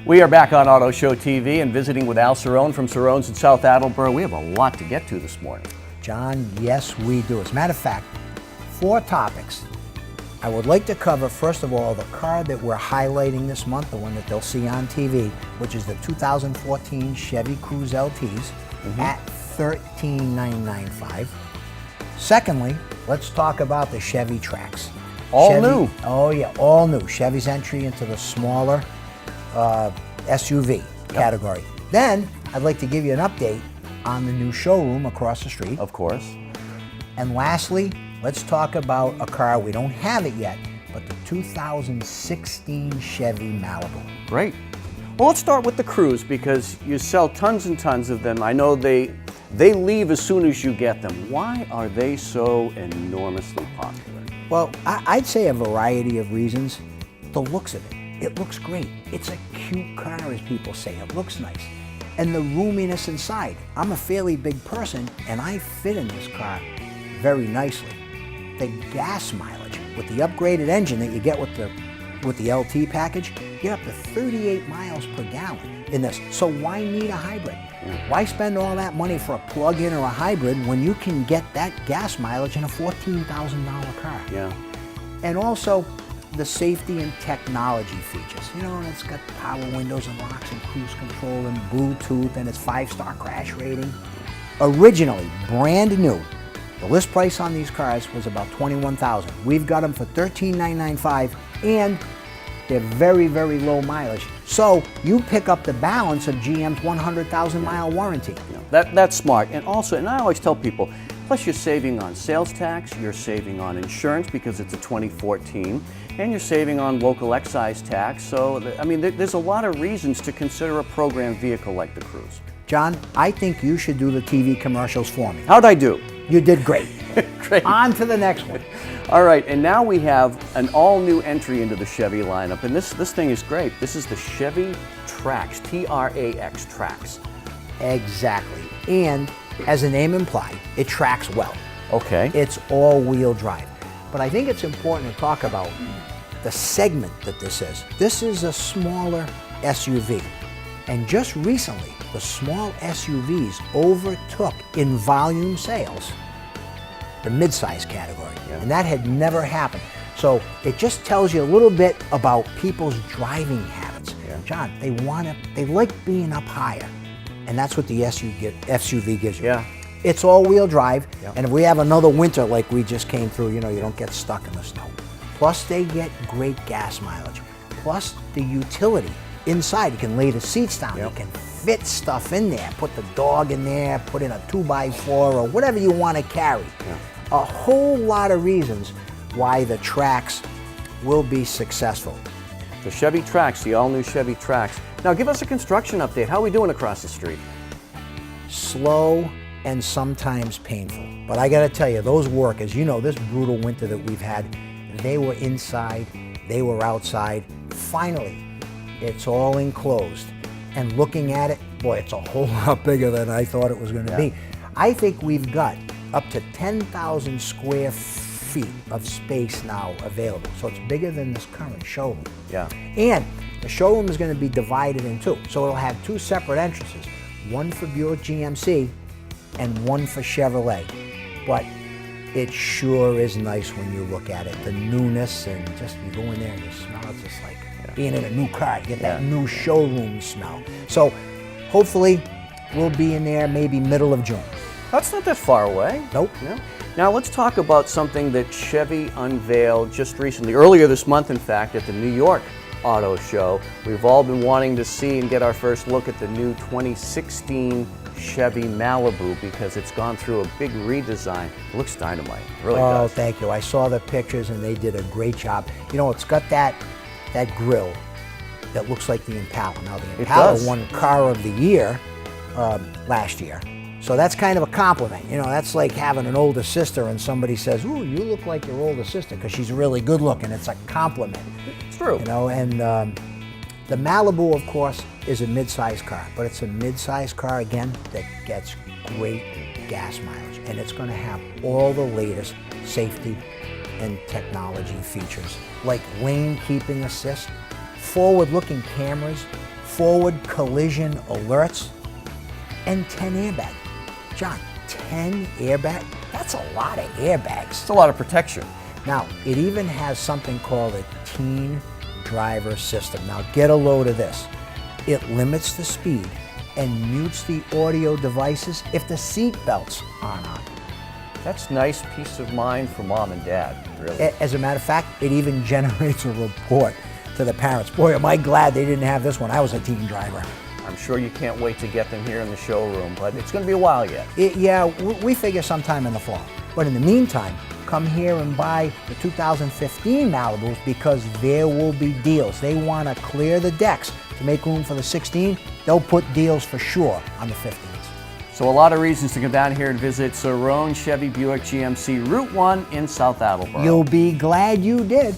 We are back on Auto Show TV and visiting with Al Cerrone from Cerrone's in South Attleboro. We have a lot to get to this morning. John, yes we do. As a matter of fact, 4 topics. I would like to cover, first of all, the car that we're highlighting this month, the one that they'll see on TV, which is the 2014 Chevy Cruze LTs at $13,995. Secondly, let's talk about the Chevy Trax. All new. Oh yeah, all new. Chevy's entry into the smaller SUV category. Then, I'd like to give you an update on the new showroom across the street. Of course. And lastly, let's talk about a car, we don't have it yet, but the 2016 Chevy Malibu. Great. Well, let's start with the Cruze because you sell tons and tons of them. I know they leave as soon as you get them. Why are they so enormously popular? Well, I'd say a variety of reasons. The looks of it. It looks great. It's a cute car, as people say. It looks nice. And the roominess inside. I'm a fairly big person, and I fit in this car very nicely. The gas mileage, with the upgraded engine that you get with the LT package, you get up to 38 miles per gallon in this. So why need a hybrid? Why spend all that money for a plug-in or a hybrid when you can get that gas mileage in a $14,000 car? Yeah. And also, the safety and technology features. You know, it's got power windows and locks and cruise control and Bluetooth and it's 5-star crash rating. Originally, brand new, the list price on these cars was about $21,000. We've got them for $13,995 and they're very, very low mileage. So you pick up the balance of GM's 100,000 mile warranty. That's smart. And also, and I always tell people, plus you're saving on sales tax, you're saving on insurance because it's a 2014, and you're saving on local excise tax. So, I mean, there's a lot of reasons to consider a program vehicle like the Cruze. John, I think you should do the TV commercials for me. How'd I do? You did great. Great. On to the next one. All right, and now we have an all-new entry into the Chevy lineup, and this thing is great. This is the Chevy Trax, T-R-A-X, Trax. Exactly. And as the name implied, it tracks well. Okay. It's all-wheel drive. But I think it's important to talk about the segment that this is. This is a smaller SUV. And just recently, the small SUVs overtook in volume sales the midsize category. Yeah. And that had never happened. So it just tells you a little bit about people's driving habits. Yeah. John, they like being up higher. And that's what the SUV gives you. Yeah. It's all-wheel drive, Yeah. and if we have another winter like we just came through, you know, you don't get stuck in the snow. Plus, they get great gas mileage. Plus, the utility inside, you can lay the seats down, Yep. you can fit stuff in there, put the dog in there, put in a 2x4 or whatever you want to carry. Yeah. A whole lot of reasons why the Trax will be successful. The Chevy Trax, the all-new Chevy Trax. Now give us a construction update. How are we doing across the street? Slow and sometimes painful. But I gotta tell you, those work, as you know, this brutal winter that we've had, they were inside, they were outside. Finally, it's all enclosed. And looking at it, boy, it's a whole lot bigger than I thought it was gonna be. I think we've got up to 10,000 square feet of space now available. So it's bigger than this current showroom. Yeah. And the showroom is going to be divided in two. So it'll have 2 separate entrances, one for Buick GMC and one for Chevrolet. But it sure is nice when you look at it. The newness and just you go in there and you smell it just like being in a new car. You get that new showroom smell. So hopefully we'll be in there maybe middle of June. That's not that far away. Nope. No. Now let's talk about something that Chevy unveiled just recently, earlier this month in fact, at the New York Auto Show. We've all been wanting to see and get our first look at the new 2016 Chevy Malibu because it's gone through a big redesign. It looks dynamite, it really does. Oh, thank you. I saw the pictures and they did a great job. You know, it's got that grille that looks like the Impala. Now the Impala won Car of the Year last year. So that's kind of a compliment. You know, that's like having an older sister and somebody says, ooh, you look like your older sister because she's really good looking. It's a compliment. It's true. You know, and the Malibu, of course, is a mid-size car, but it's a mid-size car, again, that gets great gas mileage. And it's going to have all the latest safety and technology features, like lane keeping assist, forward-looking cameras, forward collision alerts, and 10 airbags. John, 10 airbags? That's a lot of airbags. It's a lot of protection. Now, it even has something called a teen driver system. Now, get a load of this. It limits the speed and mutes the audio devices if the seat belts aren't on. That's nice peace of mind for mom and dad, really. As a matter of fact, it even generates a report to the parents. Boy, am I glad they didn't have this when I was a teen driver. I'm sure you can't wait to get them here in the showroom, but it's going to be a while yet. Yeah, we figure sometime in the fall. But in the meantime, come here and buy the 2015 Malibus because there will be deals. They want to clear the decks to make room for the 16. They'll put deals for sure on the 15s. So a lot of reasons to come down here and visit Cerrone Chevy Buick GMC Route 1 in South Attleboro. You'll be glad you did.